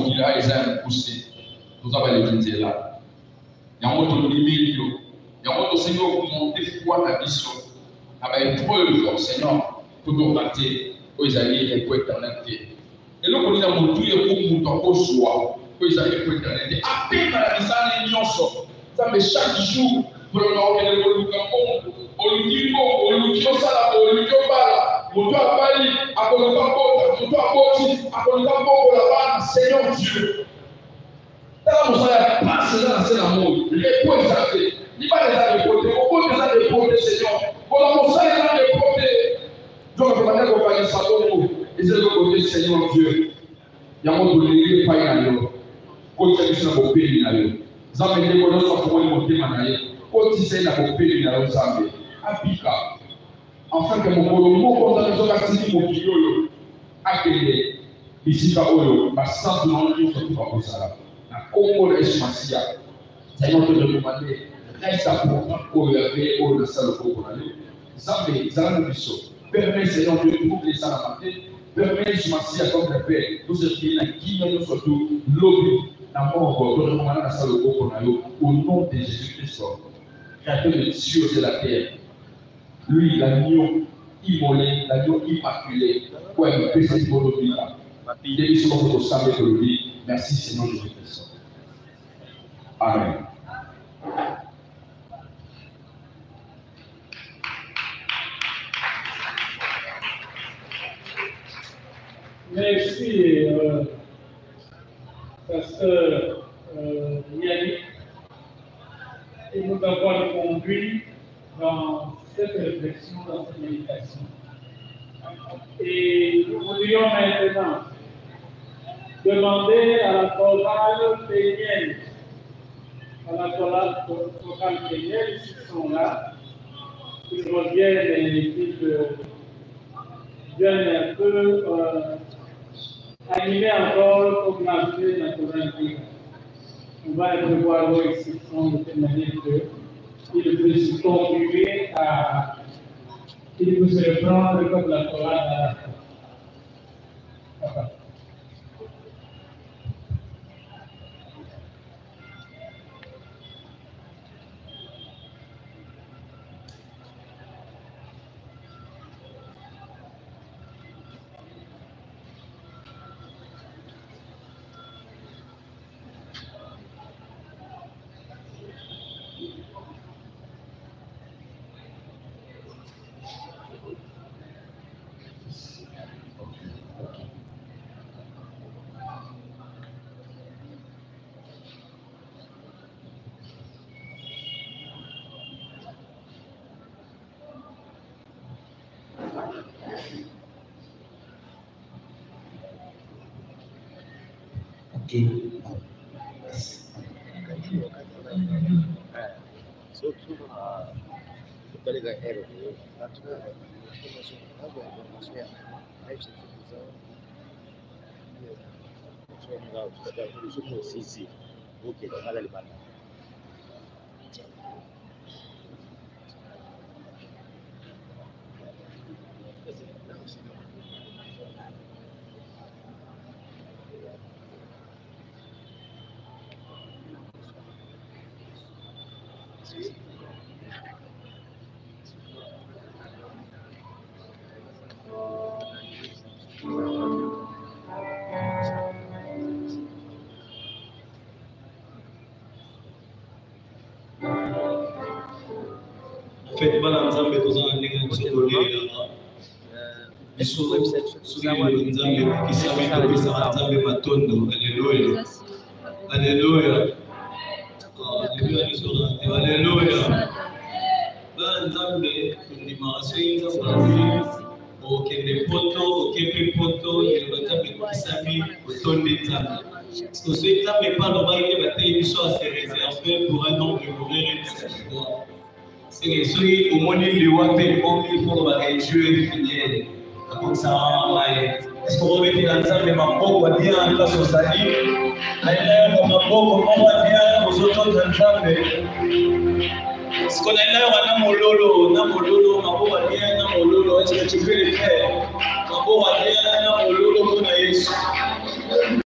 mokila eza poussé nous avons les dit là yango to limite yango to sengo monter foi na biso aba épreuve Seigneur pour nous rater aux alliés et pour éternité et le connaît dans mon Dieu pour nous dans joie aux alliés pour éternité à peine la misane nyonso ça mais chaque jour pour nous organiser le campo olukio sala olukio bala moto abali akoloka kota moto aboti akoloka boko la bana Seigneur Dieu tala mosala passe dans la scène amour les points exactés ni pas les a déportés au point que ça déporté Seigneur pour la mosala là déporté donc on va dire qu'on va y savoir et c'est le côté Seigneur Dieu ya mo dolé pas y aller côté qui sont au pays là zambe de ko so ko mo tema na ye côté c'est na ko pays na zambe apika enfin que mon moko dans les occasions mo kiyoyo akende bisika oyo ba sans non tout ce pas pour ça na Congo de Esmacia Seigneur te demander reste à pour lever au le salle pour aller zambe zana biso permet Seigneur de trouver ça la matin permet Esmacia comme le père tout ce qui est qui nous surtout lobby na mort de demander la salle pour aller au nom de Jésus-Christ créateur de cieux et de la terre. Lui, l'agneau immolé, l'agneau immaculé, pour être péché pour notre vie. Il est sur notre salut de lui. Merci Seigneur Jésus-Christ. Amen. Merci, pasteur Yannick, et nous avoir conduit dans cette réflexion, dans cette méditation. Et nous voudrions maintenant demander à la chorale pénienne, qui sont là, qu'ils reviennent et qu'ils viennent un peu animer encore comme la vie naturelle. On va prévoir leur exception de telle manière qu'ils puissent contribuer à qu'ils puissent reprendre comme la chorale à la fin. Faites mal à Nzambe tous en négociation de Nzambe qui savait que ça Nzambe matondo. Alléluia. Alléluia. Alléluia. Nzambe ndimaration Nzambe okende poto okepe poto Nzambe kisami otonde Nzambe. Parce que ce Nzambe pas le bail de bataille il soit réservé pour un nombre de mourir de cette histoire. C'est que ceux au monde les wape comme pour la Dieu fidèle comme ça est-ce qu'on va mettre ensemble maboko wa bien en place sociali aina maboko kwa bien aux autres ensemble ce qu'on a là na mololo maboko wa bien na mololo est-ce que tu peux le faire maboko wa bien na mololo pour Yesu